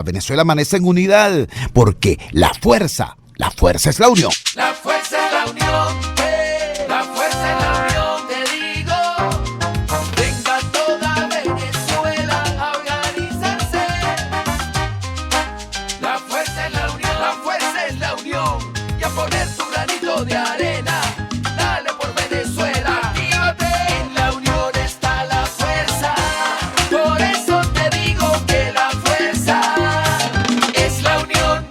Venezuela amanece en unidad, porque la fuerza es la unión. La fuerza es la unión, la fuerza es la unión, te digo. Venga toda Venezuela a organizarse. La fuerza es la unión, la fuerza es la unión. Y a poner tu granito de arena, dale por Venezuela. Actívate, en la unión está la fuerza. Por eso te digo que la fuerza es la unión.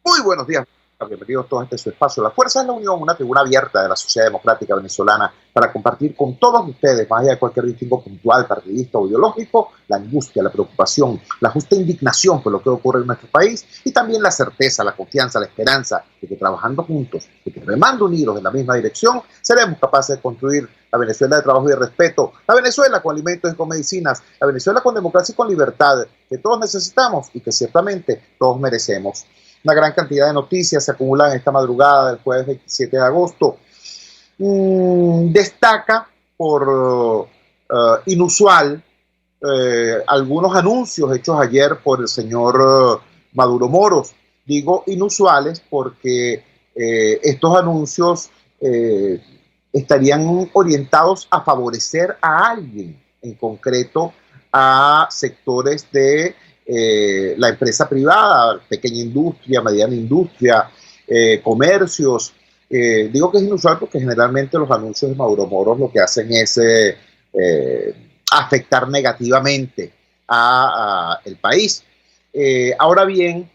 Muy buenos días. Bienvenidos todos a este su espacio. La Fuerza es la Unión, una tribuna abierta de la sociedad democrática venezolana para compartir con todos ustedes, más allá de cualquier distingo puntual, partidista o ideológico, la angustia, la preocupación, la justa indignación por lo que ocurre en nuestro país y también la certeza, la confianza, la esperanza de que trabajando juntos, de que remando unidos en la misma dirección, seremos capaces de construir la Venezuela de trabajo y de respeto, la Venezuela con alimentos y con medicinas, la Venezuela con democracia y con libertad, que todos necesitamos y que ciertamente todos merecemos. Una gran cantidad de noticias se acumulan esta madrugada del jueves 27 de agosto. Destaca por inusual algunos anuncios hechos ayer por el señor Maduro Moros. Digo inusuales porque estos anuncios estarían orientados a favorecer a alguien, en concreto a sectores de la empresa privada, pequeña industria, mediana industria, comercios. Digo que es inusual porque generalmente los anuncios de Maduro Moros lo que hacen es afectar negativamente a el país. Ahora bien,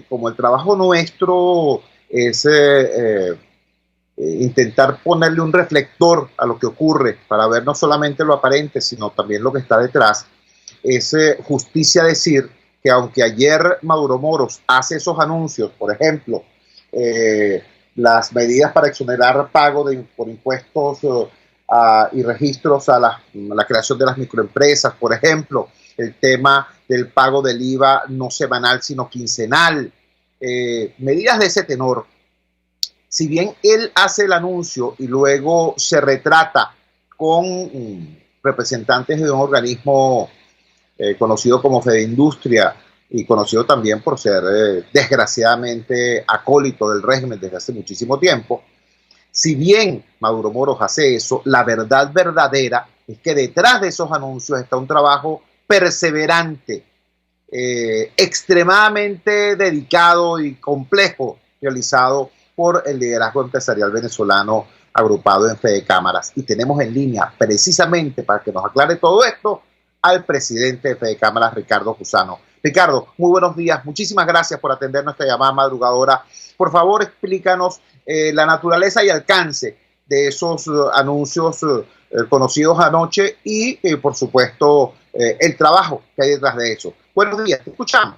como el trabajo nuestro es intentar ponerle un reflector a lo que ocurre para ver no solamente lo aparente, sino también lo que está detrás, es justicia decir que aunque ayer Maduro Moros hace esos anuncios, por ejemplo, las medidas para exonerar pago por impuestos y registros a la creación de las microempresas, por ejemplo, el tema del pago del IVA no semanal sino quincenal, medidas de ese tenor. Si bien él hace el anuncio y luego se retrata con representantes de un organismo conocido como Fedindustria y conocido también por ser desgraciadamente acólito del régimen desde hace muchísimo tiempo, si bien Maduro Moros hace eso, la verdad verdadera es que detrás de esos anuncios está un trabajo perseverante, extremadamente dedicado y complejo, realizado por el liderazgo empresarial venezolano agrupado en Fede Cámaras. Y tenemos en línea, precisamente para que nos aclare todo esto, al presidente de Fede Cámaras, Ricardo Cusano. Ricardo, muy buenos días. Muchísimas gracias por atender nuestra llamada madrugadora. Por favor, explícanos la naturaleza y alcance de esos anuncios conocidos anoche y, por supuesto, el trabajo que hay detrás de eso. Buenos días, te escuchamos.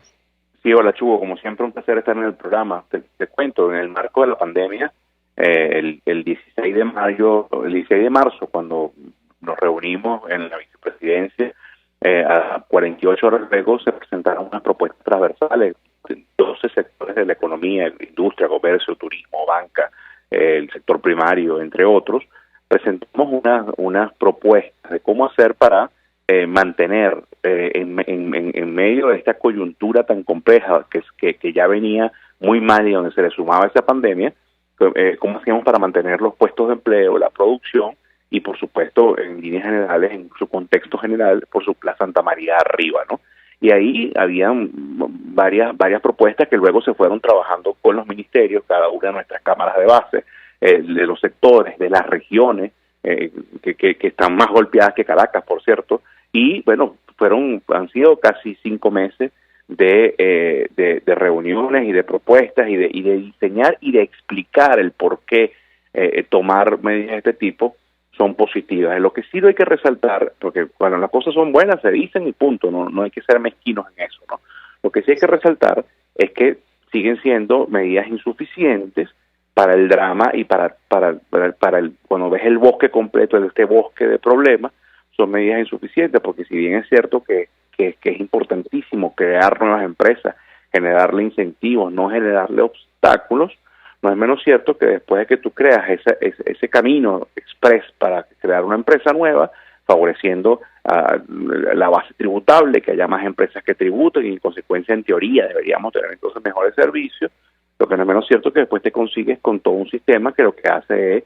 Sí, hola Chugo, como siempre un placer estar en el programa. Te cuento, en el marco de la pandemia, el 16 de marzo, cuando nos reunimos en la vicepresidencia, a 48 horas luego se presentaron unas propuestas transversales de 12 sectores de la economía, industria, comercio, turismo, banca, el sector primario, entre otros. Presentamos unas propuestas de cómo hacer para mantener en medio de esta coyuntura tan compleja que ya venía muy mal y donde se le sumaba esa pandemia, cómo hacíamos para mantener los puestos de empleo, la producción y, por supuesto, en líneas generales, en su contexto general, la Santa María arriba, ¿no? Y ahí habían varias propuestas que luego se fueron trabajando con los ministerios, cada una de nuestras cámaras de base, de los sectores, de las regiones, que están más golpeadas que Caracas, por cierto, y bueno, han sido casi 5 meses de reuniones y de propuestas y de diseñar y de explicar el por qué tomar medidas de este tipo son positivas. Lo que sí hay que resaltar, porque cuando las cosas son buenas se dicen y punto, no hay que ser mezquinos en eso, ¿no? Lo que sí hay que resaltar es que siguen siendo medidas insuficientes para el drama y para cuando ves el bosque completo de este bosque de problemas, son medidas insuficientes, porque si bien es cierto que es importantísimo crear nuevas empresas, generarle incentivos, no generarle obstáculos, no es menos cierto que después de que tú creas ese camino express para crear una empresa nueva, favoreciendo la base tributable, que haya más empresas que tributen y en consecuencia, en teoría, deberíamos tener entonces mejores servicios. Lo que no es menos cierto que después te consigues con todo un sistema que lo que hace es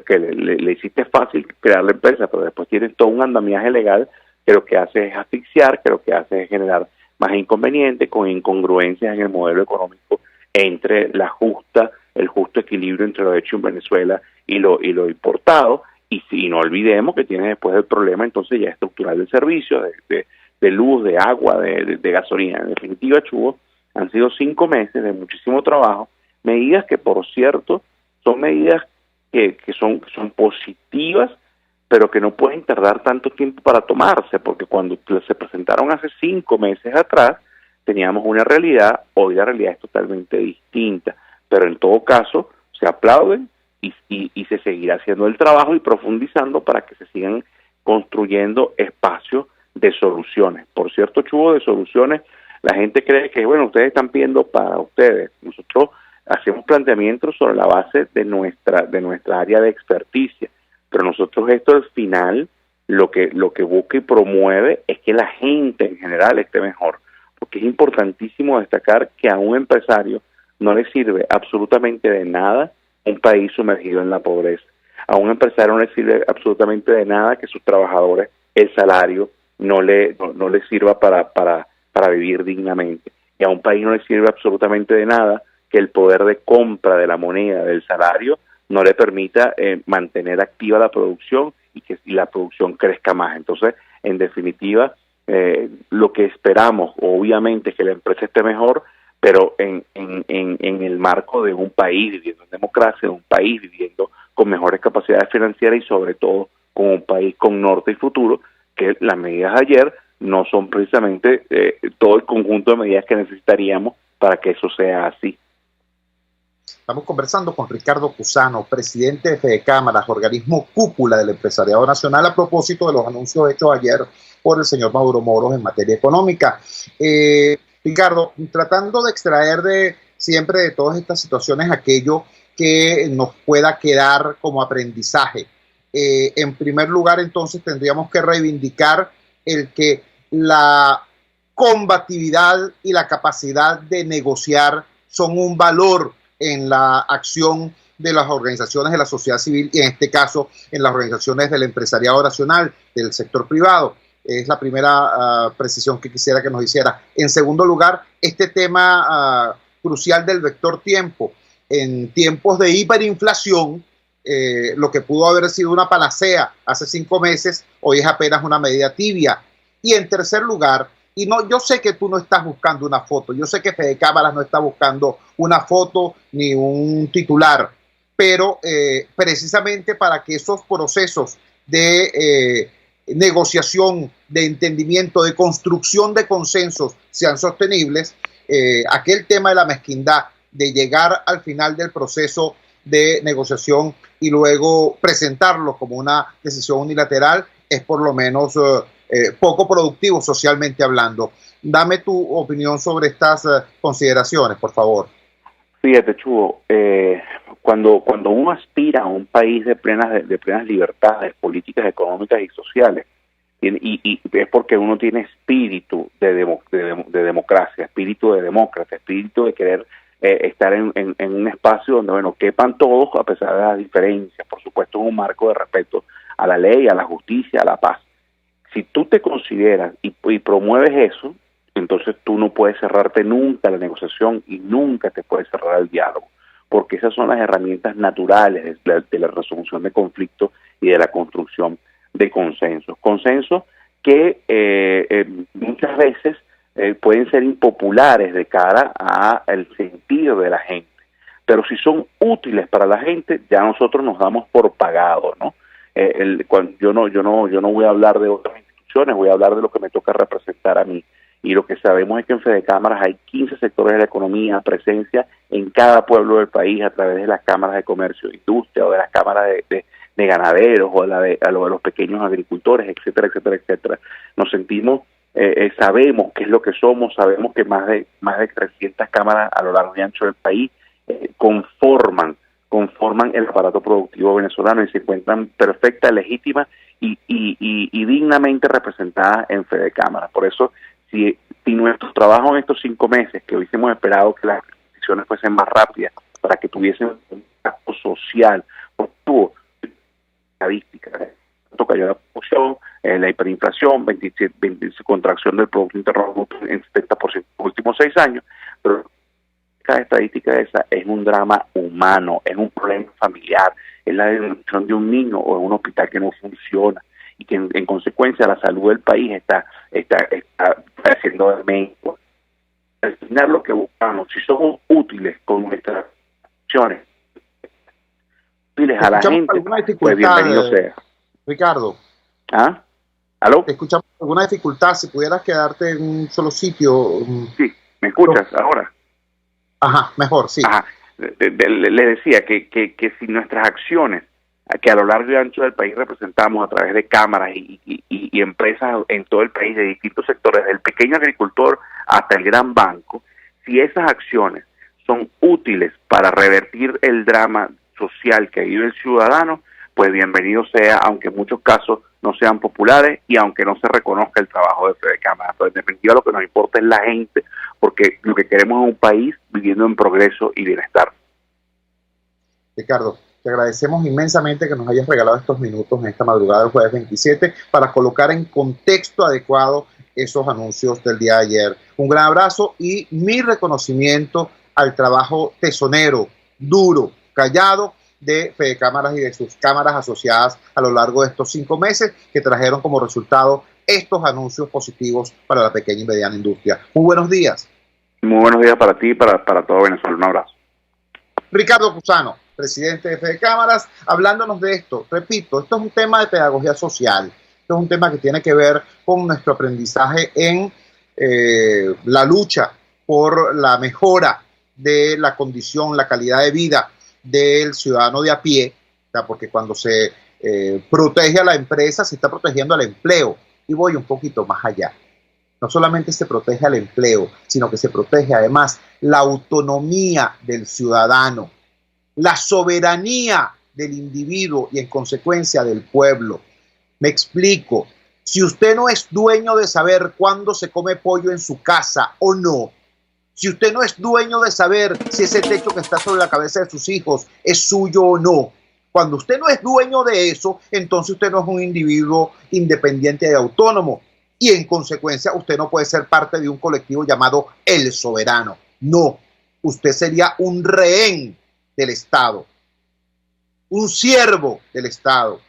que le hiciste fácil crear la empresa, pero después tienes todo un andamiaje legal que lo que hace es asfixiar, que lo que hace es generar más inconvenientes con incongruencias en el modelo económico entre el justo equilibrio entre lo hecho en Venezuela y lo importado. Y no olvidemos que tiene después el problema entonces ya estructural del servicio, de luz, de agua, de gasolina. En definitiva, Chugo, han sido 5 meses de muchísimo trabajo, medidas que, por cierto, son medidas que son positivas, pero que no pueden tardar tanto tiempo para tomarse, porque cuando se presentaron hace 5 meses atrás, teníamos una realidad, hoy la realidad es totalmente distinta, pero en todo caso se aplauden y se seguirá haciendo el trabajo y profundizando para que se sigan construyendo espacios de soluciones. Por cierto, Chugo, de soluciones, la gente cree que, bueno, ustedes están pidiendo para ustedes. Nosotros hacemos planteamientos sobre la base de nuestra área de experticia, pero nosotros esto al final lo que busca y promueve es que la gente en general esté mejor, porque es importantísimo destacar que a un empresario no le sirve absolutamente de nada un país sumergido en la pobreza. A un empresario no le sirve absolutamente de nada que sus trabajadores, el salario no le sirva para vivir dignamente. Y a un país no le sirve absolutamente de nada que el poder de compra de la moneda, del salario, no le permita mantener activa la producción y que la producción crezca más. Entonces, en definitiva, lo que esperamos, obviamente, es que la empresa esté mejor, pero en el marco de un país viviendo en democracia, de un país viviendo con mejores capacidades financieras y sobre todo con un país con norte y futuro, que las medidas de ayer no son precisamente todo el conjunto de medidas que necesitaríamos para que eso sea así. Estamos conversando con Ricardo Cusano, presidente de Fedecámaras, organismo cúpula del empresariado nacional, a propósito de los anuncios hechos ayer por el señor Maduro Moros en materia económica. Ricardo, tratando de extraer siempre de todas estas situaciones aquello que nos pueda quedar como aprendizaje. En primer lugar, entonces, tendríamos que reivindicar el que la combatividad y la capacidad de negociar son un valor en la acción de las organizaciones de la sociedad civil y en este caso en las organizaciones del empresariado nacional, del sector privado. Es la primera precisión que quisiera que nos hiciera. En segundo lugar, este tema crucial del vector tiempo. En tiempos de hiperinflación, lo que pudo haber sido una panacea hace 5 meses, hoy es apenas una medida tibia. Y en tercer lugar, y no, yo sé que tú no estás buscando una foto, yo sé que Fedecámaras no está buscando una foto ni un titular, pero precisamente para que esos procesos de negociación, de entendimiento, de construcción de consensos sean sostenibles, aquel tema de la mezquindad, de llegar al final del proceso de negociación y luego presentarlo como una decisión unilateral, es por lo menos poco productivo socialmente hablando. Dame tu opinión sobre estas consideraciones, por favor. Fíjate, Chugo, cuando uno aspira a un país de plenas libertades políticas, económicas y sociales, y es porque uno tiene espíritu de democracia, espíritu de demócrata, espíritu de querer estar en un espacio donde, bueno, quepan todos a pesar de las diferencias, por supuesto en un marco de respeto a la ley, a la justicia, a la paz. Si tú te consideras y promueves eso, entonces tú no puedes cerrarte nunca a la negociación y nunca te puedes cerrar al diálogo, porque esas son las herramientas naturales de la resolución de conflictos y de la construcción de consensos. Consensos que muchas veces pueden ser impopulares de cara al sentido de la gente, pero si son útiles para la gente, ya nosotros nos damos por pagado, ¿no? Yo no voy a hablar de otras instituciones, voy a hablar de lo que me toca representar a mí. Y lo que sabemos es que en Fedecámaras hay 15 sectores de la economía, presencia en cada pueblo del país a través de las cámaras de comercio e industria o de las cámaras de ganaderos o de los pequeños agricultores, etcétera, etcétera, etcétera. Nos sentimos, sabemos qué es lo que somos, sabemos que más de 300 cámaras a lo largo y ancho del país conforman el aparato productivo venezolano y se encuentran perfectas, legítimas y dignamente representadas en Fede Cámara. Por eso, si nuestro trabajo en estos 5 meses, que hubiésemos esperado que las decisiones fuesen más rápidas para que tuviesen un impacto social, porque tuvo estadísticas, cayó la producción, la hiperinflación, 27 contracción del Producto Interno Bruto en 70% en los últimos 6 años, pero cada estadística de esa es un drama humano, es un problema familiar, es la desnutrición de un niño o en un hospital que no funciona y que en consecuencia la salud del país está padeciendo de menguar. Al final lo que buscamos, si somos útiles con nuestras acciones, útiles a la gente, pues bienvenido sea. Ricardo. ¿Ah? ¿Aló? Te escuchamos alguna dificultad, si pudieras quedarte en un solo sitio. Sí, ¿me escuchas ahora? Ajá, mejor, sí. Ajá. Le decía que si nuestras acciones, que a lo largo y ancho del país representamos a través de cámaras y empresas en todo el país de distintos sectores, del pequeño agricultor hasta el gran banco, si esas acciones son útiles para revertir el drama social que vive el ciudadano, pues bienvenido sea, aunque en muchos casos no sean populares y aunque no se reconozca el trabajo de Fede Cámara. Pero en definitiva lo que nos importa es la gente, porque lo que queremos es un país viviendo en progreso y bienestar. Ricardo, te agradecemos inmensamente que nos hayas regalado estos minutos en esta madrugada del jueves 27 para colocar en contexto adecuado esos anuncios del día de ayer. Un gran abrazo y mi reconocimiento al trabajo tesonero, duro, callado, de Fede Cámaras y de sus cámaras asociadas a lo largo de estos 5 meses que trajeron como resultado estos anuncios positivos para la pequeña y mediana industria. Muy buenos días. Muy buenos días para ti y para todo Venezuela. Un abrazo. Ricardo Cusano, presidente de Fede Cámaras, hablándonos de esto. Repito, esto es un tema de pedagogía social. Esto es un tema que tiene que ver con nuestro aprendizaje en la lucha por la mejora de la condición, la calidad de vida del ciudadano de a pie, o sea, porque cuando se protege a la empresa, se está protegiendo al empleo. Y voy un poquito más allá. No solamente se protege al empleo, sino que se protege además la autonomía del ciudadano, la soberanía del individuo y en consecuencia del pueblo. Me explico. Si usted no es dueño de saber cuándo se come pollo en su casa o no, si usted no es dueño de saber si ese techo que está sobre la cabeza de sus hijos es suyo o no, cuando usted no es dueño de eso, entonces usted no es un individuo independiente y autónomo. Y en consecuencia usted no puede ser parte de un colectivo llamado el soberano. No, usted sería un rehén del Estado, un siervo del Estado.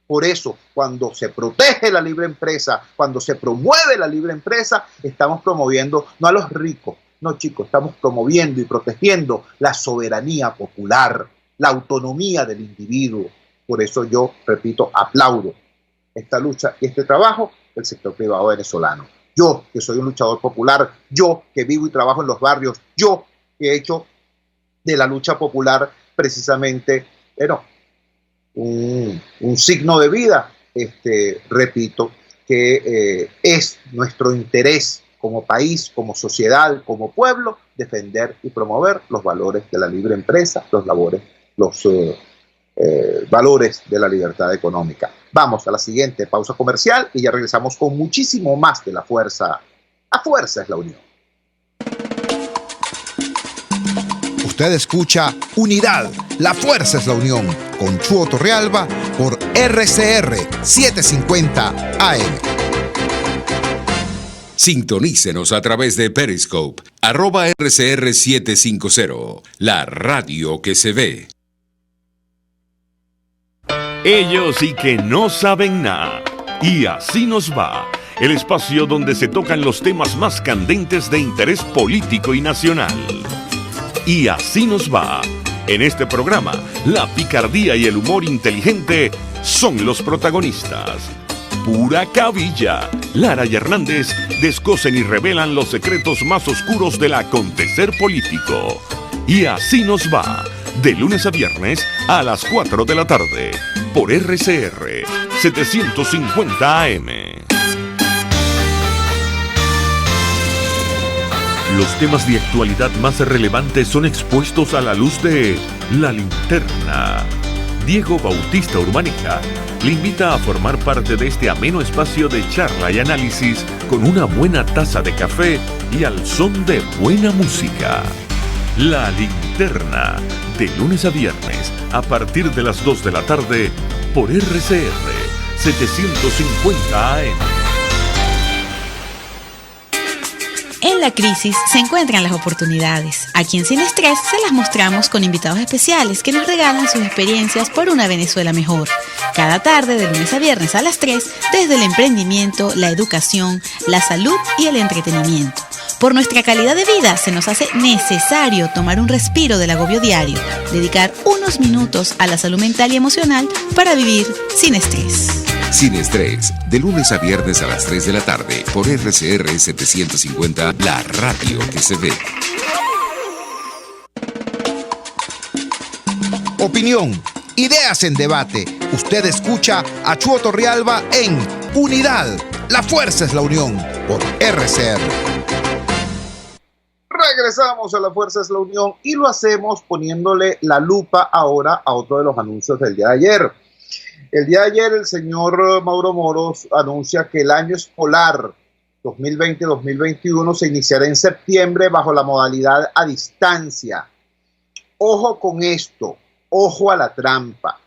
Por eso, cuando se protege la libre empresa, cuando se promueve la libre empresa, estamos promoviendo no a los ricos, no, chicos, estamos promoviendo y protegiendo la soberanía popular, la autonomía del individuo. Por eso yo, repito, aplaudo esta lucha y este trabajo del sector privado venezolano. Yo, que soy un luchador popular, yo, que vivo y trabajo en los barrios, yo, que he hecho de la lucha popular precisamente, un signo de vida, repito, que es nuestro interés como país, como sociedad, como pueblo, defender y promover los valores de la libre empresa, los valores de la libertad económica. Vamos a la siguiente pausa comercial y ya regresamos con muchísimo más de La Fuerza. La fuerza es la unión. Usted escucha Unidad, la fuerza es la unión, con Chuo Torrealba por RCR 750 AM. Sintonícenos a través de Periscope, @RCR750, la radio que se ve. Ellos sí que no saben nada. Y así nos va. El espacio donde se tocan los temas más candentes de interés político y nacional. Y así nos va. En este programa, la picardía y el humor inteligente son los protagonistas. Pura cabilla. Lara y Hernández descosen y revelan los secretos más oscuros del acontecer político. Y así nos va. De lunes a viernes a las 4 de la tarde. Por RCR 750 AM. Los temas de actualidad más relevantes son expuestos a la luz de La Linterna. Diego Bautista Urmanica, le invita a formar parte de este ameno espacio de charla y análisis con una buena taza de café y al son de buena música. La Linterna, de lunes a viernes, a partir de las 2 de la tarde, por RCR 750 AM. En la crisis se encuentran las oportunidades. Aquí en Sin Estrés se las mostramos con invitados especiales que nos regalan sus experiencias por una Venezuela mejor. Cada tarde, de lunes a viernes a las 3, desde el emprendimiento, la educación, la salud y el entretenimiento. Por nuestra calidad de vida se nos hace necesario tomar un respiro del agobio diario, dedicar unos minutos a la salud mental y emocional para vivir sin estrés. Sin Estrés, de lunes a viernes a las 3 de la tarde, por RCR 750, la radio que se ve. Opinión, ideas en debate. Usted escucha a Chuo Torrealba en Unidad. La fuerza es la unión, por RCR. Regresamos a La Fuerza es la Unión y lo hacemos poniéndole la lupa ahora a otro de los anuncios del día de ayer. El día de ayer el señor Mauro Moros anuncia que el año escolar 2020-2021 se iniciará en septiembre bajo la modalidad a distancia. Ojo con esto, ojo a la trampa.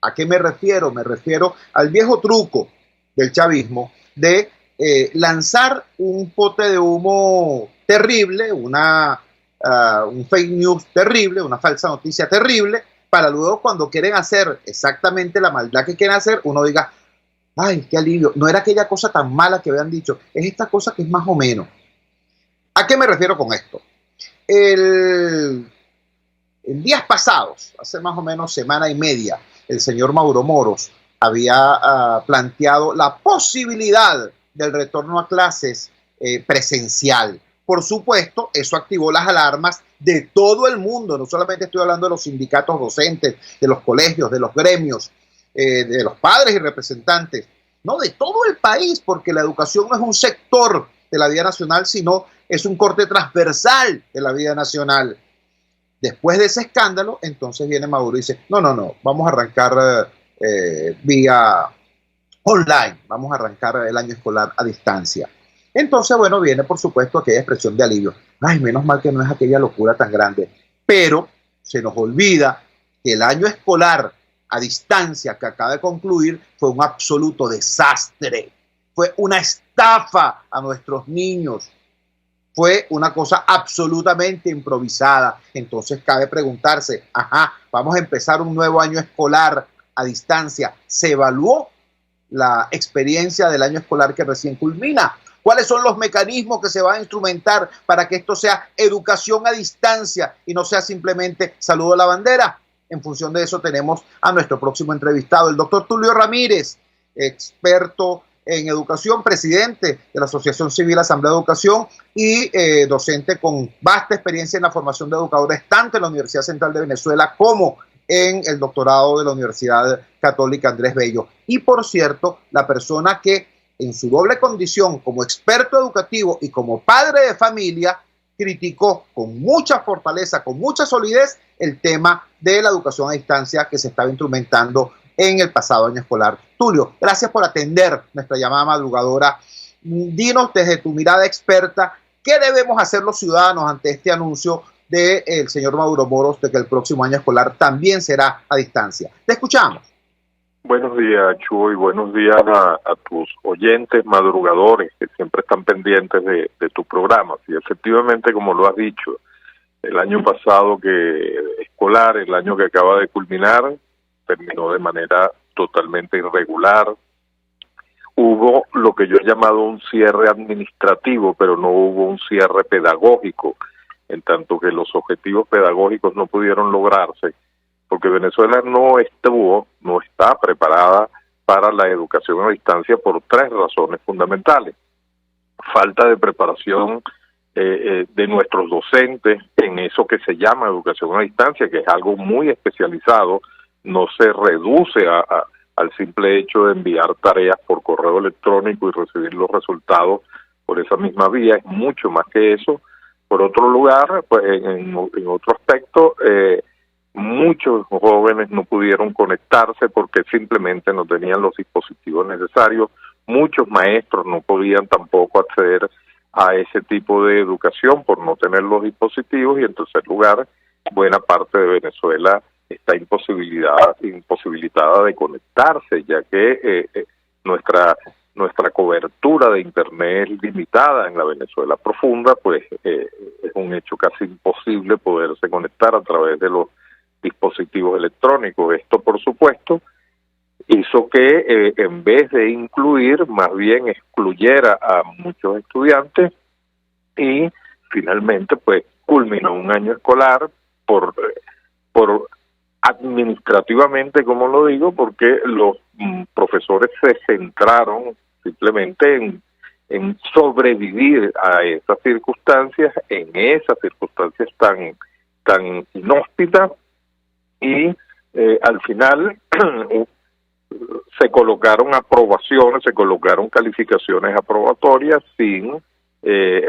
¿A qué me refiero? Me refiero al viejo truco del chavismo de lanzar un pote de humo terrible, un fake news terrible, una falsa noticia terrible, para luego cuando quieren hacer exactamente la maldad que quieren hacer, uno diga, ay, qué alivio, no era aquella cosa tan mala que habían dicho, es esta cosa que es más o menos. ¿A qué me refiero con esto? En días pasados, hace más o menos semana y media, el señor Mauro Moros había planteado la posibilidad del retorno a clases presencial. Por supuesto, eso activó las alarmas de todo el mundo. No solamente estoy hablando de los sindicatos docentes, de los colegios, de los gremios, de los padres y representantes. No, de todo el país, porque la educación no es un sector de la vida nacional, sino es un corte transversal de la vida nacional. Después de ese escándalo, entonces viene Maduro y dice, no, vamos a arrancar vía online, vamos a arrancar el año escolar a distancia. Entonces, bueno, viene por supuesto aquella expresión de alivio. Ay, menos mal que no es aquella locura tan grande. Pero se nos olvida que el año escolar a distancia que acaba de concluir fue un absoluto desastre. Fue una estafa a nuestros niños. Fue una cosa absolutamente improvisada. Entonces cabe preguntarse, vamos a empezar un nuevo año escolar a distancia. ¿Se evaluó la experiencia del año escolar que recién culmina? ¿Cuáles son los mecanismos que se van a instrumentar para que esto sea educación a distancia y no sea simplemente saludo a la bandera? En función de eso tenemos a nuestro próximo entrevistado, el doctor Tulio Ramírez, experto en educación, presidente de la Asociación Civil Asamblea de Educación y docente con vasta experiencia en la formación de educadores, tanto en la Universidad Central de Venezuela como en el doctorado de la Universidad Católica Andrés Bello. Y por cierto, la persona que en su doble condición como experto educativo y como padre de familia, criticó con mucha fortaleza, con mucha solidez, el tema de la educación a distancia que se estaba instrumentando en el pasado año escolar. Tulio, gracias por atender nuestra llamada madrugadora. Dinos desde tu mirada experta, ¿qué debemos hacer los ciudadanos ante este anuncio del señor Mauro Moros de que el próximo año escolar también será a distancia? Te escuchamos. Buenos días, Chuy, y buenos días a tus oyentes madrugadores que siempre están pendientes de tu programa. Y efectivamente, como lo has dicho, el año pasado escolar, el año que acaba de culminar, terminó de manera totalmente irregular. Hubo lo que yo he llamado un cierre administrativo, pero no hubo un cierre pedagógico, en tanto que los objetivos pedagógicos no pudieron lograrse, porque Venezuela no está preparada para la educación a distancia por tres razones fundamentales. Falta de preparación de nuestros docentes en eso que se llama educación a distancia, que es algo muy especializado, no se reduce al simple hecho de enviar tareas por correo electrónico y recibir los resultados por esa misma vía, es mucho más que eso. Por otro lugar, pues en otro aspecto, muchos jóvenes no pudieron conectarse porque simplemente no tenían los dispositivos necesarios, muchos maestros no podían tampoco acceder a ese tipo de educación por no tener los dispositivos, y en tercer lugar, buena parte de Venezuela está imposibilitada de conectarse, ya que nuestra cobertura de internet es limitada en la Venezuela profunda, pues es un hecho casi imposible poderse conectar a través de los dispositivos electrónicos. Esto, por supuesto, hizo que en vez de incluir, más bien excluyera a muchos estudiantes, y finalmente pues culminó un año escolar por administrativamente, como lo digo, porque los profesores se centraron simplemente en sobrevivir a esas circunstancias, tan inhóspitas, y al final se colocaron aprobaciones, se colocaron calificaciones aprobatorias sin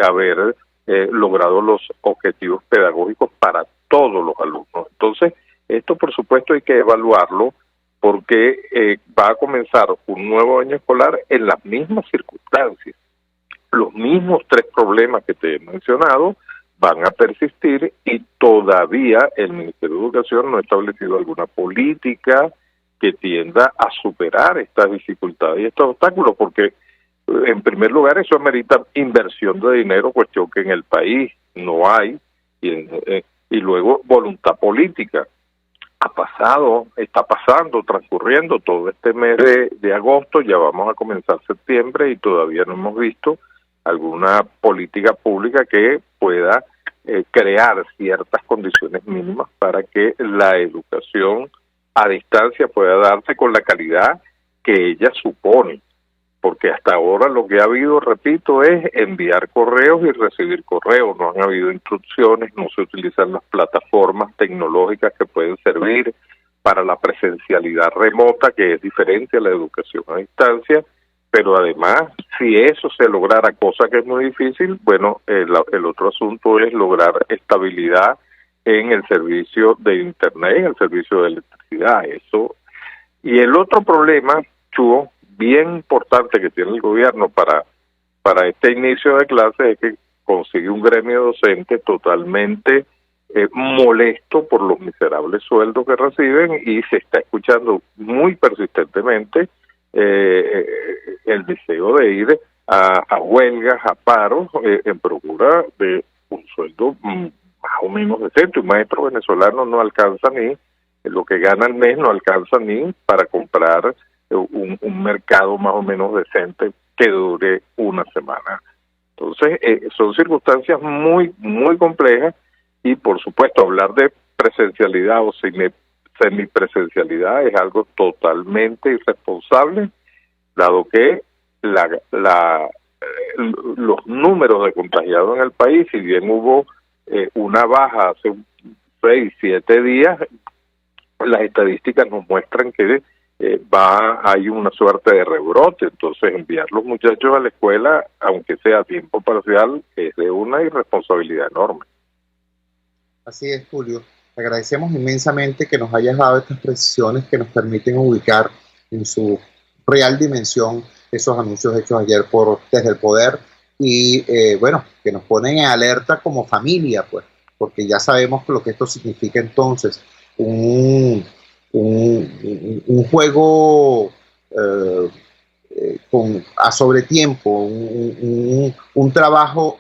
haber logrado los objetivos pedagógicos para todos los alumnos. Entonces, esto por supuesto hay que evaluarlo, porque va a comenzar un nuevo año escolar en las mismas circunstancias. Los mismos 3 problemas que te he mencionado van a persistir, y todavía el Ministerio de Educación no ha establecido alguna política que tienda a superar estas dificultades y estos obstáculos, porque en primer lugar eso amerita inversión de dinero, cuestión que en el país no hay, y luego voluntad política. Está pasando, transcurriendo todo este mes de agosto, ya vamos a comenzar septiembre y todavía no hemos visto alguna política pública que pueda crear ciertas condiciones mínimas para que la educación a distancia pueda darse con la calidad que ella supone, porque hasta ahora lo que ha habido, repito, es enviar correos y recibir correos, no han habido instrucciones, no se utilizan las plataformas tecnológicas que pueden servir para la presencialidad remota, que es diferente a la educación a distancia, pero además, si eso se lograra, cosa que es muy difícil, bueno, el otro asunto es lograr estabilidad en el servicio de internet, en el servicio de electricidad, eso. Y el otro problema, Chuo, bien importante que tiene el gobierno para este inicio de clase, es que consigue un gremio docente totalmente molesto por los miserables sueldos que reciben, y se está escuchando muy persistentemente el deseo de ir a huelgas, a paros, en procura de un sueldo más o menos decente. Un maestro venezolano no alcanza ni lo que gana al mes, no alcanza ni para comprar un mercado más o menos decente que dure una semana. Entonces, son circunstancias muy, muy complejas, y por supuesto hablar de presencialidad o semipresencialidad es algo totalmente irresponsable, dado que los números de contagiados en el país, si bien hubo una baja hace 6-7 días, las estadísticas nos muestran que hay una suerte de rebrote. Entonces enviar los muchachos a la escuela, aunque sea a tiempo parcial, es de una irresponsabilidad enorme. Así es, Julio. Te agradecemos inmensamente que nos hayas dado estas precisiones que nos permiten ubicar en su real dimensión esos anuncios hechos ayer desde el poder, y bueno, que nos ponen en alerta como familia, pues, porque ya sabemos lo que esto significa entonces, un juego a sobretiempo, un trabajo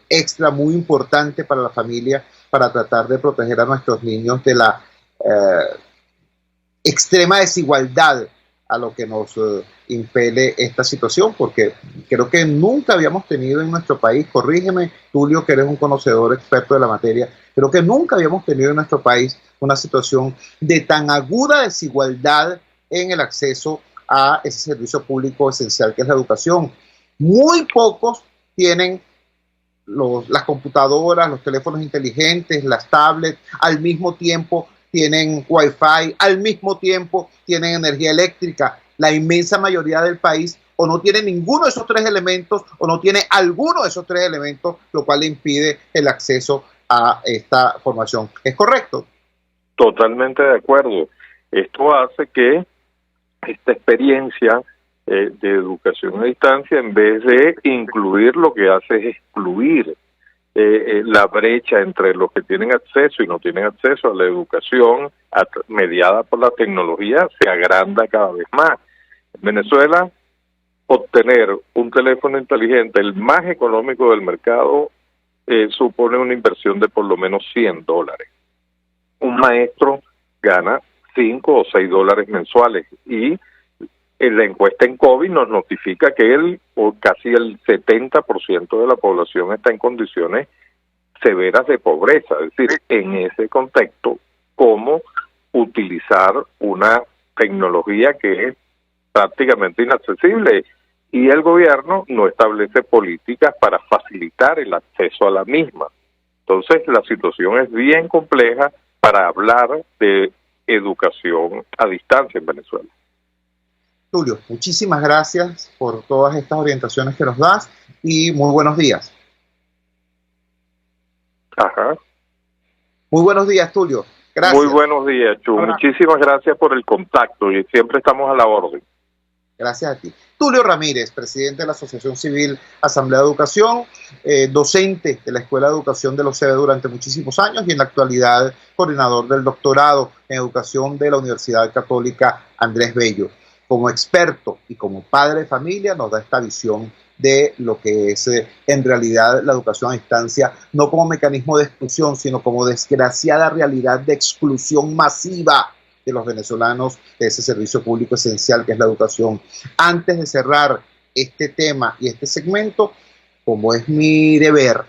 extra muy importante para la familia, para tratar de proteger a nuestros niños de la extrema desigualdad a lo que nos impele esta situación, porque creo que nunca habíamos tenido en nuestro país, corrígeme Tulio, que eres un conocedor experto de la materia, creo que nunca habíamos tenido en nuestro país una situación de tan aguda desigualdad en el acceso a ese servicio público esencial que es la educación. Muy pocos tienen las computadoras, los teléfonos inteligentes, las tablets, al mismo tiempo tienen Wi-Fi, al mismo tiempo tienen energía eléctrica. La inmensa mayoría del país o no tiene ninguno de esos 3 elementos o no tiene alguno de esos 3 elementos, lo cual le impide el acceso a esta formación. ¿Es correcto? Totalmente de acuerdo. Esto hace que esta experiencia de educación a distancia, en vez de incluir, lo que hace es excluir la brecha entre los que tienen acceso y no tienen acceso a la educación mediada por la tecnología, se agranda cada vez más. En Venezuela, obtener un teléfono inteligente, el más económico del mercado, supone una inversión de por lo menos $100. Un maestro gana $5 o $6 mensuales, y en la encuesta en COVID nos notifica que casi el 70% de la población está en condiciones severas de pobreza. Es decir, en ese contexto, ¿cómo utilizar una tecnología que es prácticamente inaccesible? Y el gobierno no establece políticas para facilitar el acceso a la misma. Entonces, la situación es bien compleja para hablar de educación a distancia en Venezuela. Tulio, muchísimas gracias por todas estas orientaciones que nos das y muy buenos días. Ajá. Muy buenos días, Tulio. Gracias. Muy buenos días, Chu. Muchísimas gracias por el contacto y siempre estamos a la orden. Gracias a ti. Tulio Ramírez, presidente de la Asociación Civil Asamblea de Educación, docente de la Escuela de Educación de los CB durante muchísimos años y en la actualidad coordinador del doctorado en Educación de la Universidad Católica Andrés Bello. Como experto y como padre de familia nos da esta visión de lo que es en realidad la educación a distancia, no como mecanismo de exclusión, sino como desgraciada realidad de exclusión masiva de los venezolanos de ese servicio público esencial que es la educación. Antes de cerrar este tema y este segmento, como es mi deber,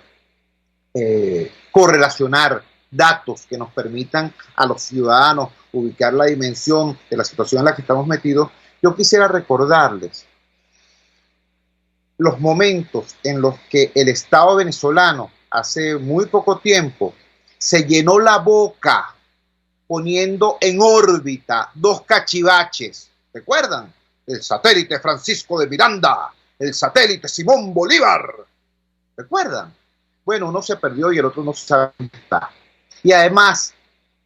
correlacionar datos que nos permitan a los ciudadanos ubicar la dimensión de la situación en la que estamos metidos, yo quisiera recordarles los momentos en los que el Estado venezolano hace muy poco tiempo se llenó la boca poniendo en órbita 2 cachivaches. ¿Recuerdan? El satélite Francisco de Miranda, el satélite Simón Bolívar. ¿Recuerdan? Bueno, uno se perdió y el otro no sabe dónde está. Y además,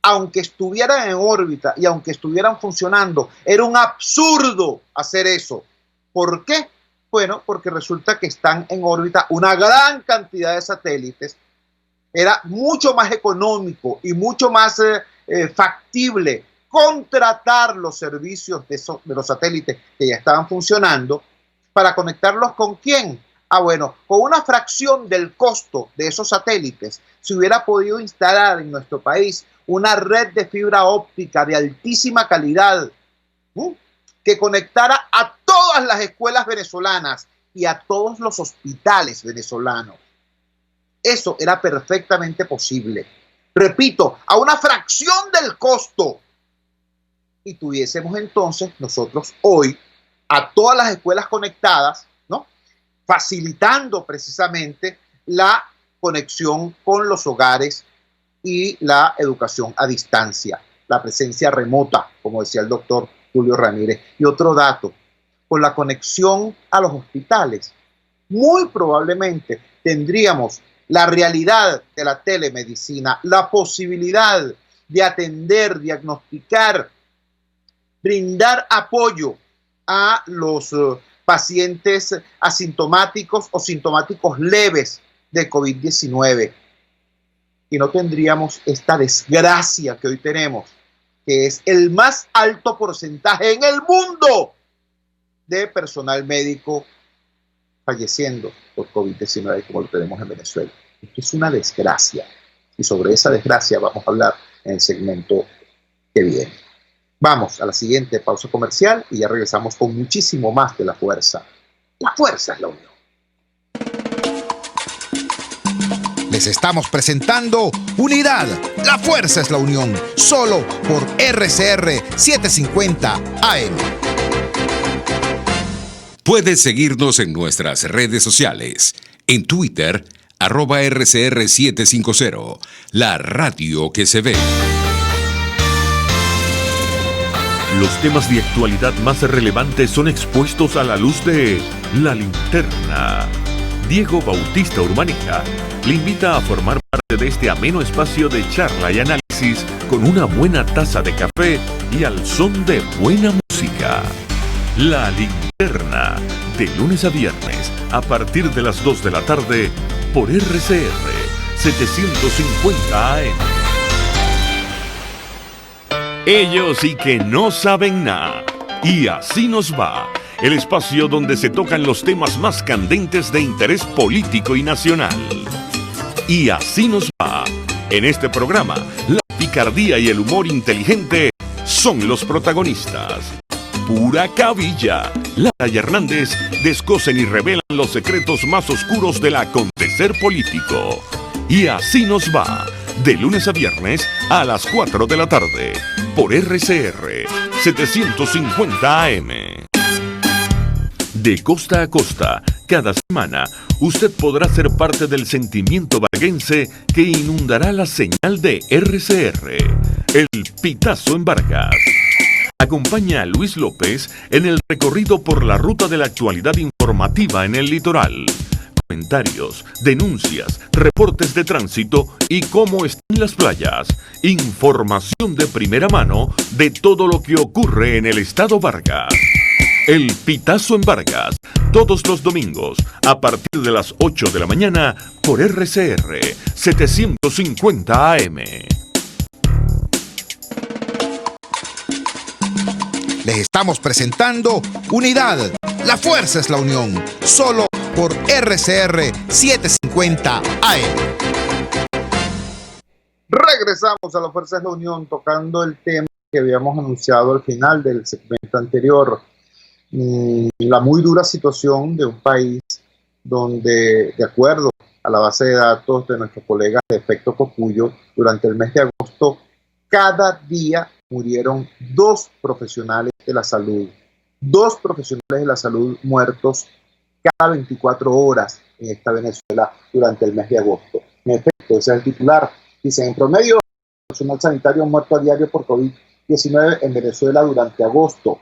aunque estuvieran en órbita y aunque estuvieran funcionando, era un absurdo hacer eso. ¿Por qué? Bueno, porque resulta que están en órbita una gran cantidad de satélites. Era mucho más económico y mucho más factible contratar los servicios de los satélites que ya estaban funcionando para conectarlos ¿con quién? Bueno, con una fracción del costo de esos satélites se hubiera podido instalar en nuestro país una red de fibra óptica de altísima calidad que conectara a todas las escuelas venezolanas y a todos los hospitales venezolanos. Eso era perfectamente posible. Repito, a una fracción del costo. Y tuviésemos entonces nosotros hoy a todas las escuelas conectadas, ¿no? Facilitando precisamente la conexión con los hogares y la educación a distancia, la presencia remota, como decía el doctor Tulio Ramírez. Y otro dato, con la conexión a los hospitales, muy probablemente tendríamos la realidad de la telemedicina, la posibilidad de atender, diagnosticar, brindar apoyo a los pacientes asintomáticos o sintomáticos leves de COVID-19. Y no tendríamos esta desgracia que hoy tenemos, que es el más alto porcentaje en el mundo de personal médico falleciendo por COVID-19 como lo tenemos en Venezuela. Esto es una desgracia y sobre esa desgracia vamos a hablar en el segmento que viene. Vamos a la siguiente pausa comercial y ya regresamos con muchísimo más de La Fuerza. La fuerza es la unión. Les estamos presentando Unidad, la fuerza es la unión, solo por RCR 750 AM. Puedes seguirnos en nuestras redes sociales. En Twitter, @RCR750, la radio que se ve. Los temas de actualidad más relevantes son expuestos a la luz de La Linterna. Diego Bautista Urbaneja le invita a formar parte de este ameno espacio de charla y análisis crisis con una buena taza de café y al son de buena música. La Linterna, de lunes a viernes, a partir de las 2 de la tarde, por RCR 750 AM. Ellos sí que no saben nada. Y así nos va. El espacio donde se tocan los temas más candentes de interés político y nacional. Y así nos va. En este programa, la picardía y el humor inteligente son los protagonistas. Pura cabilla. Lara y Hernández descosen y revelan los secretos más oscuros del acontecer político. Y así nos va. De lunes a viernes a las 4 de la tarde. Por RCR 750 AM. De costa a costa, cada semana, usted podrá ser parte del sentimiento varguense que inundará la señal de RCR. El Pitazo en Vargas. Acompaña a Luis López en el recorrido por la ruta de la actualidad informativa en el litoral. Comentarios, denuncias, reportes de tránsito y cómo están las playas. Información de primera mano de todo lo que ocurre en el estado Vargas. El Pitazo en Vargas, todos los domingos, a partir de las 8 de la mañana, por RCR 750 AM. Les estamos presentando Unidad. La fuerza es la unión. Solo por RCR 750 AM. Regresamos a La Fuerza es la Unión, tocando el tema que habíamos anunciado al final del segmento anterior. La muy dura situación de un país donde, de acuerdo a la base de datos de nuestros colegas de Efecto Cocuyo, durante el mes de agosto, cada día murieron 2 profesionales de la salud. 2 profesionales de la salud muertos cada 24 horas en esta Venezuela durante el mes de agosto. En efecto, ese es el titular. Dicen, en promedio, el personal sanitario muerto a diario por COVID-19 en Venezuela durante agosto.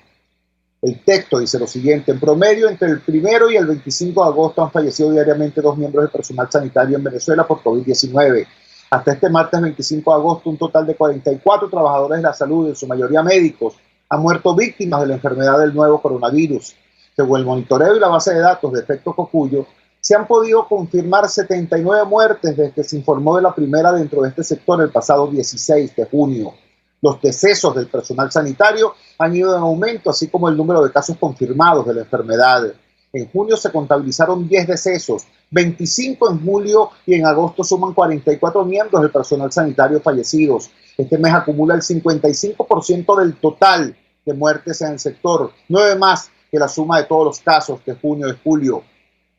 El texto dice lo siguiente: en promedio, entre el 1 y el 25 de agosto han fallecido diariamente 2 miembros del personal sanitario en Venezuela por COVID-19. Hasta este martes 25 de agosto, un total de 44 trabajadores de la salud, en su mayoría médicos, han muerto víctimas de la enfermedad del nuevo coronavirus. Según el monitoreo y la base de datos de Efecto Cocuyo, se han podido confirmar 79 muertes desde que se informó de la primera dentro de este sector el pasado 16 de junio. Los decesos del personal sanitario han ido en aumento, así como el número de casos confirmados de la enfermedad. En junio se contabilizaron 10 decesos, 25 en julio y en agosto suman 44 miembros del personal sanitario fallecidos. Este mes acumula el 55% del total de muertes en el sector, 9 más que la suma de todos los casos de junio y julio.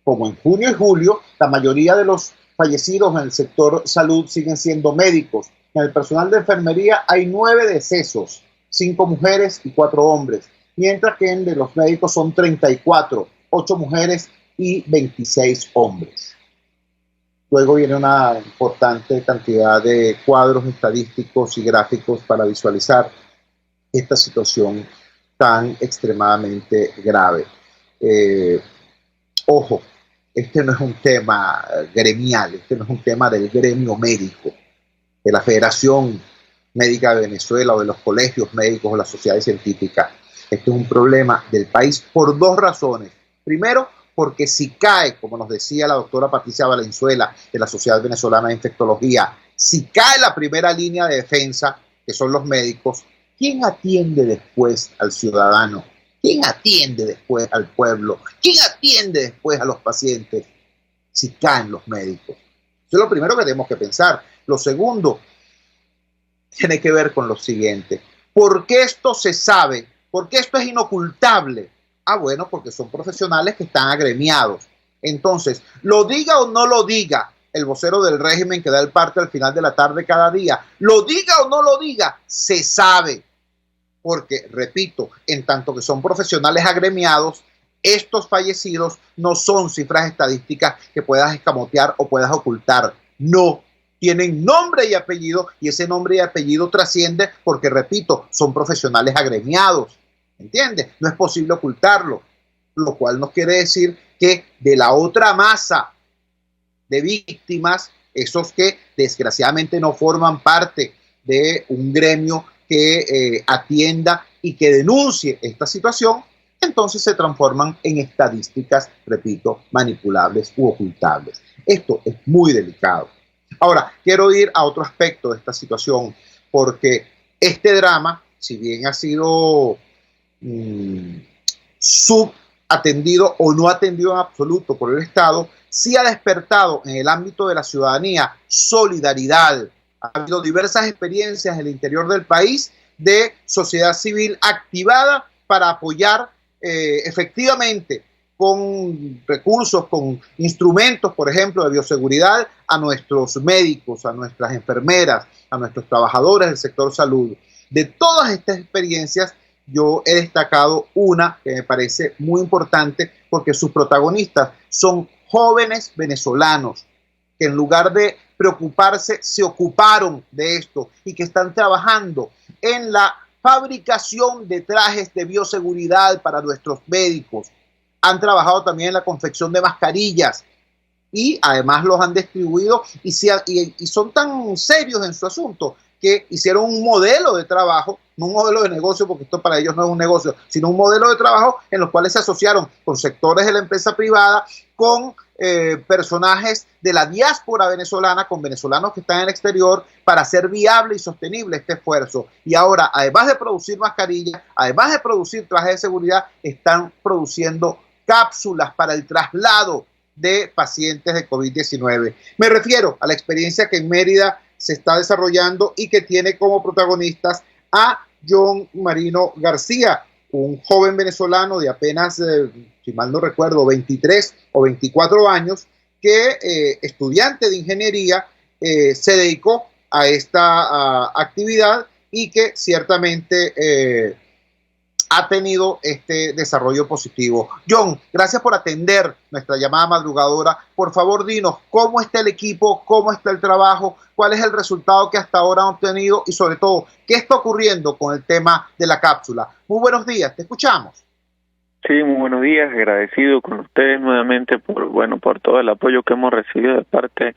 Como en junio y julio, la mayoría de los fallecidos en el sector salud siguen siendo médicos. En el personal de enfermería hay 9 decesos, 5 mujeres y 4 hombres, mientras que en de los médicos son 34, 8 mujeres y 26 hombres. Luego viene una importante cantidad de cuadros estadísticos y gráficos para visualizar esta situación tan extremadamente grave. Ojo, este no es un tema gremial, este no es un tema del gremio médico, de la Federación Médica de Venezuela o de los colegios médicos o las sociedades científicas. Este es un problema del país por 2 razones. Primero, porque si cae, como nos decía la doctora Patricia Valenzuela de la Sociedad Venezolana de Infectología, si cae la primera línea de defensa, que son los médicos, ¿quién atiende después al ciudadano? ¿Quién atiende después al pueblo? ¿Quién atiende después a los pacientes? Si caen los médicos. Eso es lo primero que tenemos que pensar. Lo segundo tiene que ver con lo siguiente. ¿Por qué esto se sabe? ¿Por qué esto es inocultable? Bueno, porque son profesionales que están agremiados. Entonces, lo diga o no lo diga el vocero del régimen que da el parte al final de la tarde cada día, lo diga o no lo diga, se sabe. Porque, repito, en tanto que son profesionales agremiados, estos fallecidos no son cifras estadísticas que puedas escamotear o puedas ocultar. No, tienen nombre y apellido, y ese nombre y apellido trasciende porque, repito, son profesionales agremiados. ¿Entiendes? No es posible ocultarlo, lo cual nos quiere decir que de la otra masa de víctimas, esos que desgraciadamente no forman parte de un gremio que atienda y que denuncie esta situación, entonces se transforman en estadísticas, repito, manipulables u ocultables. Esto es muy delicado. Ahora, quiero ir a otro aspecto de esta situación, porque este drama, si bien ha sido subatendido o no atendido en absoluto por el Estado, sí ha despertado en el ámbito de la ciudadanía solidaridad. Ha habido diversas experiencias en el interior del país de sociedad civil activada para apoyar efectivamente con recursos, con instrumentos, por ejemplo, de bioseguridad a nuestros médicos, a nuestras enfermeras, a nuestros trabajadores del sector salud. De todas estas experiencias, yo he destacado una que me parece muy importante porque sus protagonistas son jóvenes venezolanos que en lugar de preocuparse se ocuparon de esto y que están trabajando en la fabricación de trajes de bioseguridad para nuestros médicos. Han trabajado también en la confección de mascarillas y además los han distribuido y son tan serios en su asunto que hicieron un modelo de trabajo, no un modelo de negocio, porque esto para ellos no es un negocio, sino un modelo de trabajo en los cuales se asociaron con sectores de la empresa privada, con personajes de la diáspora venezolana, con venezolanos que están en el exterior, para hacer viable y sostenible este esfuerzo. Y ahora, además de producir mascarillas, además de producir trajes de seguridad, están produciendo cápsulas para el traslado de pacientes de COVID-19. Me refiero a la experiencia que en Mérida se está desarrollando y que tiene como protagonistas a John Marino García, un joven venezolano de apenas, si mal no recuerdo, 23 o 24 años, que estudiante de ingeniería se dedicó a esta actividad y que ciertamente ha tenido este desarrollo positivo. John, gracias por atender nuestra llamada madrugadora. Por favor, dinos cómo está el equipo, cómo está el trabajo, cuál es el resultado que hasta ahora han obtenido y sobre todo, qué está ocurriendo con el tema de la cápsula. Muy buenos días, te escuchamos. Sí, muy buenos días, agradecido con ustedes nuevamente por todo el apoyo que hemos recibido de parte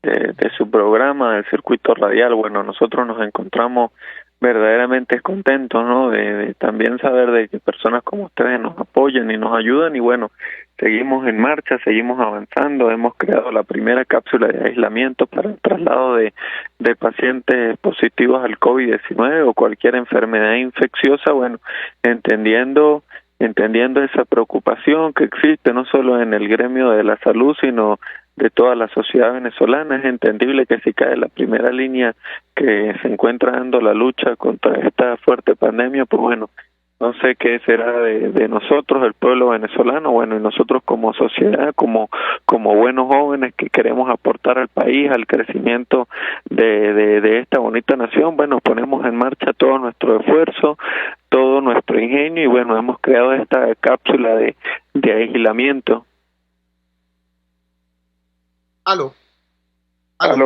de su programa, del circuito radial. Bueno, nosotros nos encontramos verdaderamente contentos, ¿no? De también saber de que personas como ustedes nos apoyan y nos ayudan y bueno, seguimos en marcha, seguimos avanzando, hemos creado la primera cápsula de aislamiento para el traslado de pacientes positivos al COVID-19 o cualquier enfermedad infecciosa, bueno, entendiendo esa preocupación que existe no solo en el gremio de la salud, sino de toda la sociedad venezolana. Es entendible que si cae la primera línea que se encuentra dando la lucha contra esta fuerte pandemia, pues bueno, no sé qué será de nosotros, el pueblo venezolano, bueno, y nosotros como sociedad, como buenos jóvenes que queremos aportar al país, al crecimiento de esta bonita nación, bueno, ponemos en marcha todo nuestro esfuerzo, todo nuestro ingenio y bueno, hemos creado esta cápsula de aislamiento. Aló,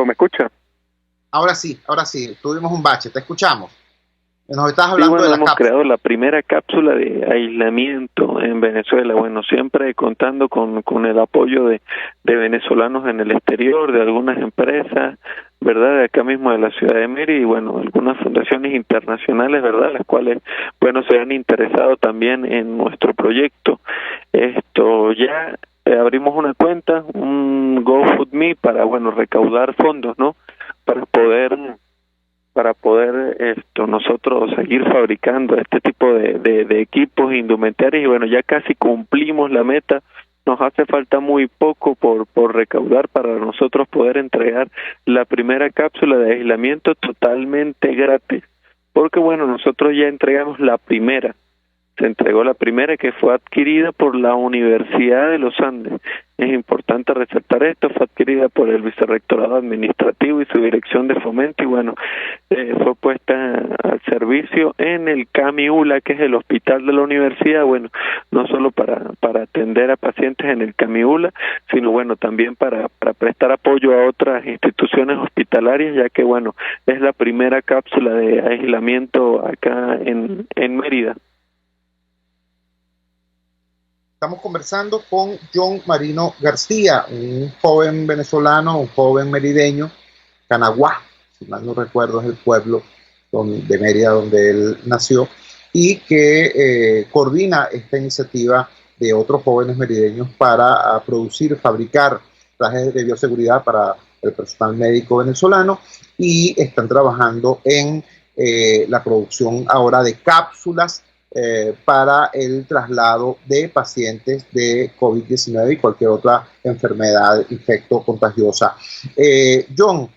¿me escucha? Ahora sí, tuvimos un bache, te escuchamos. Nos estás hablando de la hemos cápsula. creado la primera cápsula de aislamiento en Venezuela, bueno, siempre contando con el apoyo de venezolanos en el exterior, de algunas empresas, ¿verdad?, de acá mismo de la ciudad de Mérida y bueno, algunas fundaciones internacionales, ¿verdad?, las cuales, bueno, se han interesado también en nuestro proyecto. Ya abrimos una cuenta, un GoFundMe para, bueno, recaudar fondos, ¿no?, para poder nosotros seguir fabricando este tipo de equipos, indumentarios y bueno, ya casi cumplimos la meta. Nos hace falta muy poco por recaudar para nosotros poder entregar la primera cápsula de aislamiento totalmente gratis, porque bueno, nosotros ya entregamos la primera. Se entregó la primera que fue adquirida por la Universidad de los Andes. Es importante resaltar esto, fue adquirida por el Vicerrectorado Administrativo y su Dirección de Fomento y bueno, fue puesta al servicio en el CAMIULA, que es el hospital de la universidad, bueno, no solo para atender a pacientes en el CAMIULA, sino bueno, también para prestar apoyo a otras instituciones hospitalarias, ya que bueno, es la primera cápsula de aislamiento acá en Mérida. Estamos conversando con John Marino García, un joven venezolano, un joven merideño, Canaguá, si mal no recuerdo es el pueblo de Mérida donde él nació, y que coordina esta iniciativa de otros jóvenes merideños para producir, fabricar trajes de bioseguridad para el personal médico venezolano, y están trabajando en la producción ahora de cápsulas para el traslado de pacientes de COVID-19 y cualquier otra enfermedad infecto-contagiosa. John,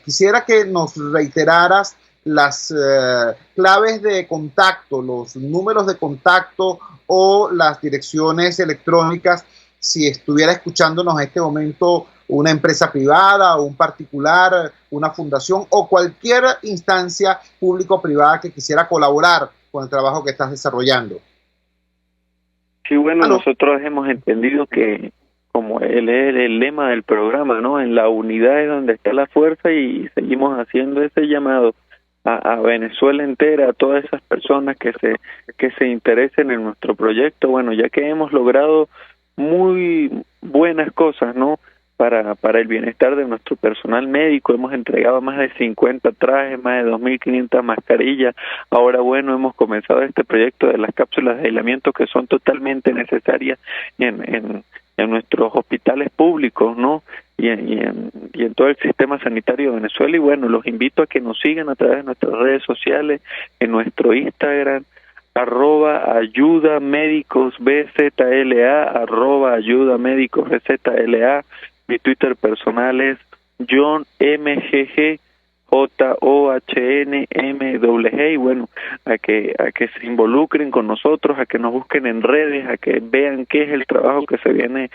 quisiera que nos reiteraras las claves de contacto, los números de contacto o las direcciones electrónicas si estuviera escuchándonos en este momento una empresa privada o un particular, una fundación o cualquier instancia pública o privada que quisiera colaborar con el trabajo que estás desarrollando. Sí, bueno, nosotros hemos entendido que, como el lema del programa, ¿no? En la unidad es donde está la fuerza, y seguimos haciendo ese llamado a Venezuela entera, a todas esas personas que se interesen en nuestro proyecto. Bueno, ya que hemos logrado muy buenas cosas, ¿no? Para el bienestar de nuestro personal médico, hemos entregado más de 50 trajes, más de 2.500 mascarillas. Ahora, bueno, hemos comenzado este proyecto de las cápsulas de aislamiento que son totalmente necesarias en nuestros hospitales públicos, ¿no? Y en todo el sistema sanitario de Venezuela. Y bueno, los invito a que nos sigan a través de nuestras redes sociales, en nuestro Instagram, @ayudamédicosbzla, @ayudamédicosbzla. Mi Twitter personal es John MGG JOHNMG, y bueno, a que se involucren con nosotros, a que nos busquen en redes, a que vean qué es el trabajo que se viene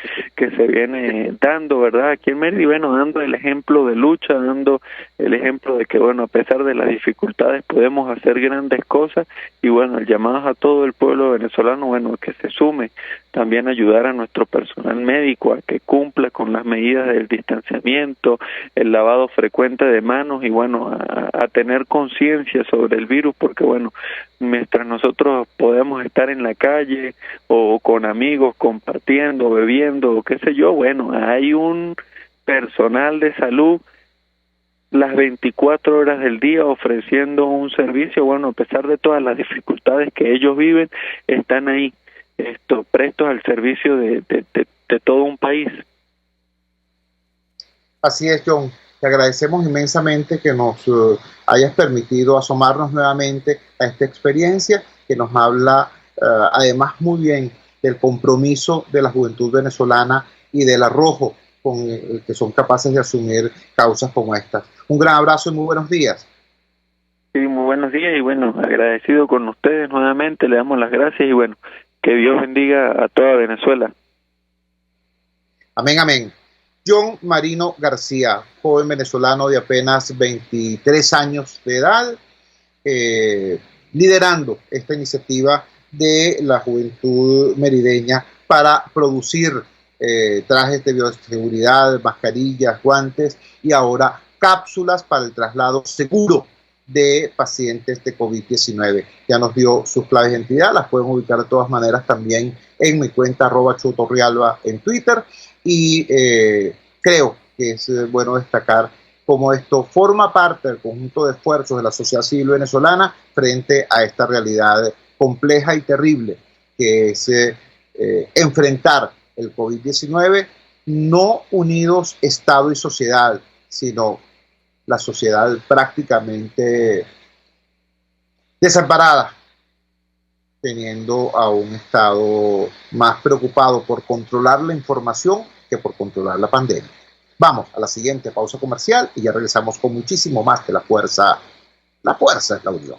dando, ¿verdad? Aquí en Mérida, bueno, dando el ejemplo de lucha, dando el ejemplo de que, bueno, a pesar de las dificultades podemos hacer grandes cosas. Y bueno, el llamado a todo el pueblo venezolano, bueno, que se sume, también ayudar a nuestro personal médico a que cumpla con las medidas del distanciamiento, el lavado frecuente de manos, y bueno, a tener conciencia sobre el virus, porque bueno, mientras nosotros podemos estar en la calle o con amigos compartiendo, bebiendo o qué sé yo, bueno, hay un personal de salud las 24 horas del día ofreciendo un servicio. Bueno, a pesar de todas las dificultades que ellos viven, están ahí prestos al servicio de todo un país. Así es, John. Te agradecemos inmensamente que nos hayas permitido asomarnos nuevamente a esta experiencia que nos habla además muy bien del compromiso de la juventud venezolana y del arrojo con el que son capaces de asumir causas como esta. Un gran abrazo y muy buenos días. Sí, muy buenos días, y bueno, agradecido con ustedes nuevamente, le damos las gracias, y bueno, que Dios bendiga a toda Venezuela. Amén, amén. John Marino García, joven venezolano de apenas 23 años de edad, liderando esta iniciativa de la juventud merideña para producir trajes de bioseguridad, mascarillas, guantes y ahora cápsulas para el traslado seguro de pacientes de COVID-19. Ya nos dio sus claves de identidad, las pueden ubicar de todas maneras también en mi cuenta @chutorrialba en Twitter, y creo que es bueno destacar cómo esto forma parte del conjunto de esfuerzos de la sociedad civil venezolana frente a esta realidad compleja y terrible que es enfrentar el COVID-19, no unidos Estado y sociedad, sino la sociedad prácticamente desamparada, teniendo a un Estado más preocupado por controlar la información que por controlar la pandemia. Vamos a la siguiente pausa comercial y ya regresamos con muchísimo más de La Fuerza. La fuerza es la unión.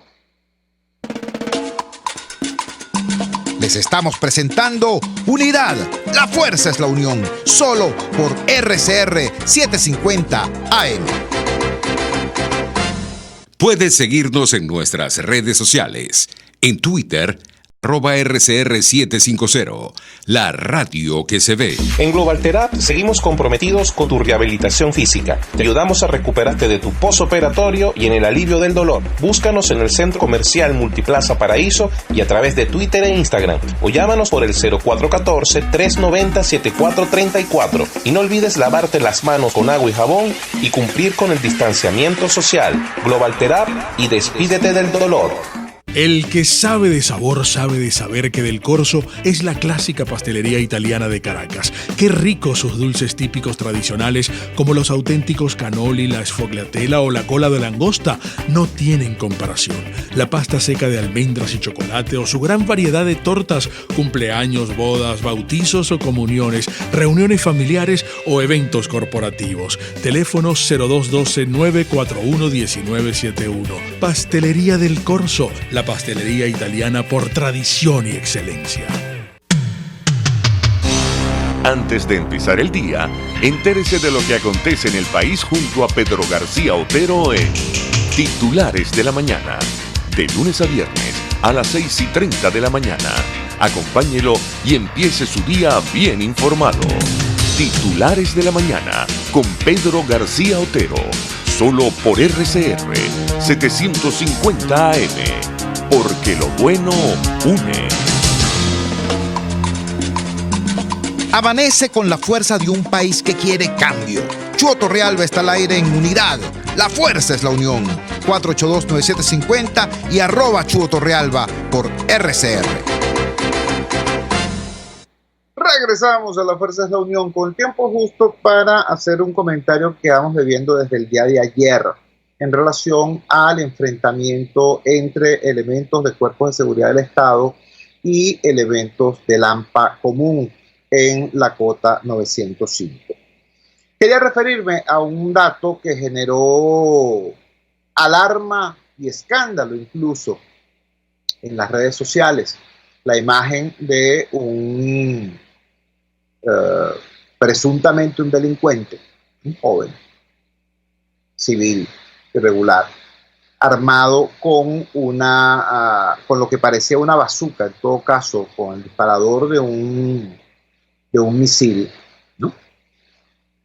Les estamos presentando Unidad, la fuerza es la unión, solo por RCR 750 AM. Puedes seguirnos en nuestras redes sociales. En Twitter, @RCR750, la radio que se ve. En Global Therapy seguimos comprometidos con tu rehabilitación física. Te ayudamos a recuperarte de tu postoperatorio y en el alivio del dolor. Búscanos en el Centro Comercial Multiplaza Paraíso y a través de Twitter e Instagram. O llámanos por el 0414-390-7434. Y no olvides lavarte las manos con agua y jabón y cumplir con el distanciamiento social. Global Therapy y despídete del dolor. El que sabe de sabor sabe de saber que Del Corso es la clásica pastelería italiana de Caracas. Qué ricos sus dulces típicos tradicionales como los auténticos cannoli, la sfogliatella o la cola de langosta no tienen comparación. La pasta seca de almendras y chocolate o su gran variedad de tortas, cumpleaños, bodas, bautizos o comuniones, reuniones familiares o eventos corporativos. Teléfono 0212-941-1971. Pastelería Del Corso, la pastelería italiana por tradición y excelencia. Antes de empezar el día, entérese de lo que acontece en el país junto a Pedro García Otero en Titulares de la Mañana. De lunes a viernes a las 6:30 de la mañana. Acompáñelo y empiece su día bien informado. Titulares de la Mañana con Pedro García Otero. Solo por RCR 750 AM. Porque lo bueno une. Amanece con la fuerza de un país que quiere cambio. Chuo Torrealba está al aire en Unidad. La fuerza es la unión. 482-9750 y @Chuo Torrealba por RCR. Regresamos a La Fuerza es la Unión con el tiempo justo para hacer un comentario que vamos viviendo desde el día de ayer en relación al enfrentamiento entre elementos de cuerpos de seguridad del Estado y elementos del AMPA común en la cota 905. Quería referirme a un dato que generó alarma y escándalo incluso en las redes sociales. La imagen de un presuntamente un delincuente, un joven civil irregular, armado con con lo que parecía una bazuca, en todo caso, con el disparador de un misil, ¿no?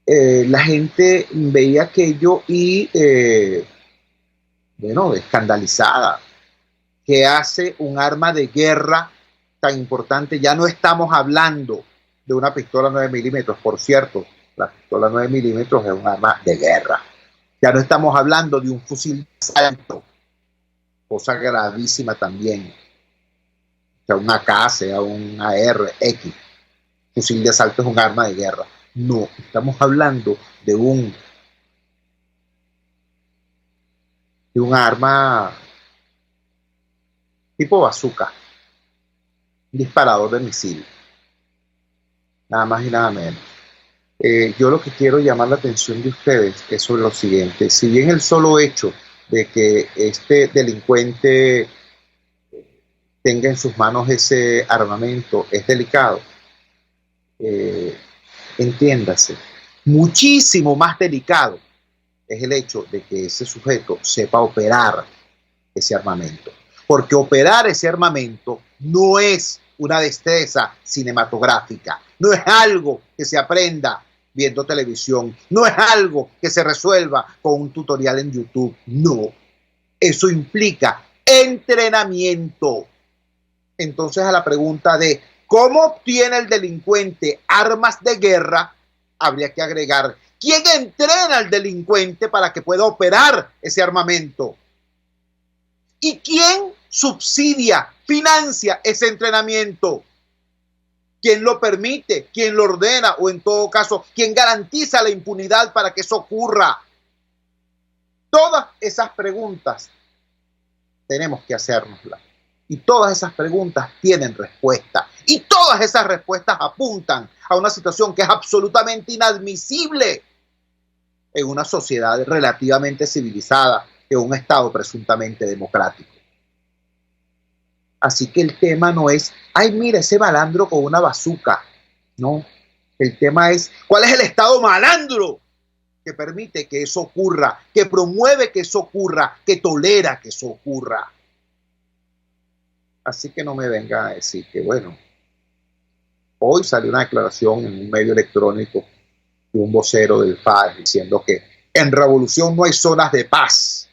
La gente veía aquello y, escandalizada. ¿Qué hace un arma de guerra tan importante? Ya no estamos hablando de una pistola 9 milímetros, por cierto, la pistola 9 milímetros es un arma de guerra. Ya no estamos hablando de un fusil de asalto, cosa gravísima también, sea un AK, sea un AR, X. Fusil de asalto es un arma de guerra. No, estamos hablando de un arma tipo bazooka, un disparador de misil, nada más y nada menos. Yo lo que quiero llamar la atención de ustedes es sobre lo siguiente. Si bien el solo hecho de que este delincuente tenga en sus manos ese armamento es delicado, entiéndase, muchísimo más delicado es el hecho de que ese sujeto sepa operar ese armamento. Porque operar ese armamento no es una destreza cinematográfica, no es algo que se aprenda viendo televisión, no es algo que se resuelva con un tutorial en YouTube, no. Eso implica entrenamiento. Entonces, a la pregunta de ¿cómo obtiene el delincuente armas de guerra? Habría que agregar, ¿quién entrena al delincuente para que pueda operar ese armamento? ¿Y quién subsidia, financia ese entrenamiento? ¿Quién lo permite? ¿Quién lo ordena? O en todo caso, ¿quién garantiza la impunidad para que eso ocurra? Todas esas preguntas tenemos que hacérnoslas. Y todas esas preguntas tienen respuesta. Y todas esas respuestas apuntan a una situación que es absolutamente inadmisible en una sociedad relativamente civilizada, en un Estado presuntamente democrático. Así que el tema no es, ay, mira ese malandro con una bazuca. No, el tema es, ¿cuál es el Estado malandro que permite que eso ocurra, que promueve que eso ocurra, que tolera que eso ocurra? Así que no me vengan a decir que, bueno, hoy salió una declaración en un medio electrónico de un vocero del FARC diciendo que en revolución no hay zonas de paz.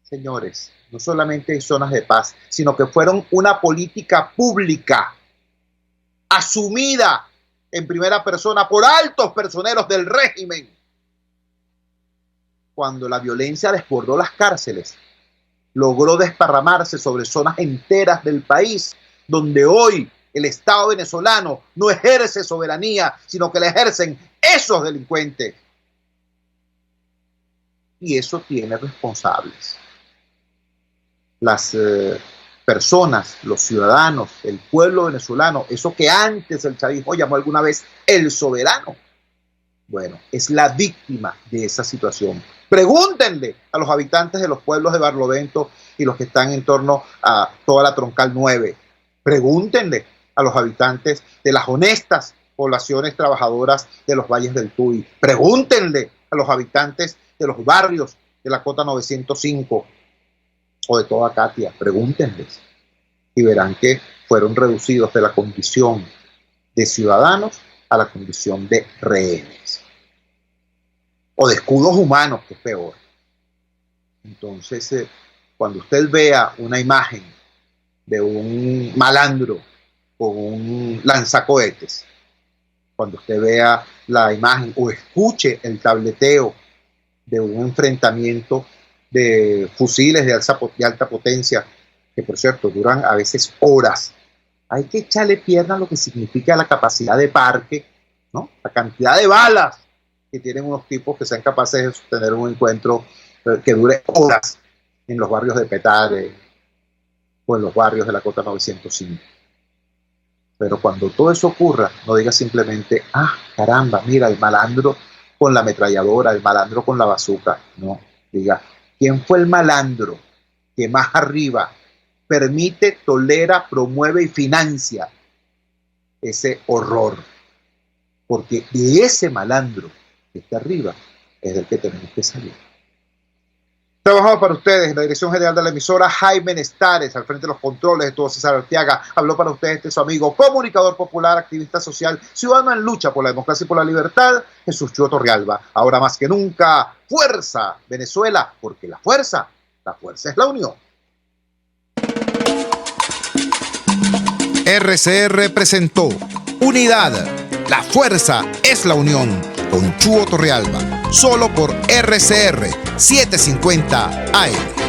Señores, no solamente hay zonas de paz, sino que fueron una política pública asumida en primera persona por altos personeros del régimen. Cuando la violencia desbordó las cárceles, logró desparramarse sobre zonas enteras del país, donde hoy el Estado venezolano no ejerce soberanía, sino que la ejercen esos delincuentes. Y eso tiene responsables. Las personas, los ciudadanos, el pueblo venezolano, eso que antes el chavismo llamó alguna vez el soberano, bueno, es la víctima de esa situación. Pregúntenle a los habitantes de los pueblos de Barlovento y los que están en torno a toda la Troncal 9. Pregúntenle a los habitantes de las honestas poblaciones trabajadoras de los valles del Tuy. Pregúntenle a los habitantes de los barrios de la Cota 905 o de toda Catia. Pregúntenles y verán que fueron reducidos de la condición de ciudadanos a la condición de rehenes o de escudos humanos, que es peor. Entonces, cuando usted vea una imagen de un malandro con un lanzacohetes, cuando usted vea la imagen o escuche el tableteo de un enfrentamiento de fusiles de alta potencia, que por cierto duran a veces horas, hay que echarle pierna a lo que significa la capacidad de parque, ¿no? La cantidad de balas que tienen unos tipos que sean capaces de sostener un encuentro que dure horas en los barrios de Petare o en los barrios de la Cota 905. Pero cuando todo eso ocurra, no diga simplemente, caramba, mira, el malandro con la ametralladora, el malandro con la bazuca. No, diga, ¿quién fue el malandro que más arriba permite, tolera, promueve y financia ese horror? Porque de ese malandro que está arriba es del que tenemos que salir. Trabajamos para ustedes en la dirección general de la emisora, Jaime Nestares, al frente de los controles de todo César Arteaga. Habló para ustedes su amigo, comunicador popular, activista social, ciudadano en lucha por la democracia y por la libertad, Jesús Chúo Torrealba. Ahora más que nunca, fuerza Venezuela, porque la fuerza es la unión. RCR presentó Unidad, la fuerza es la unión, con Chúo Torrealba, solo por RCR 750 AM.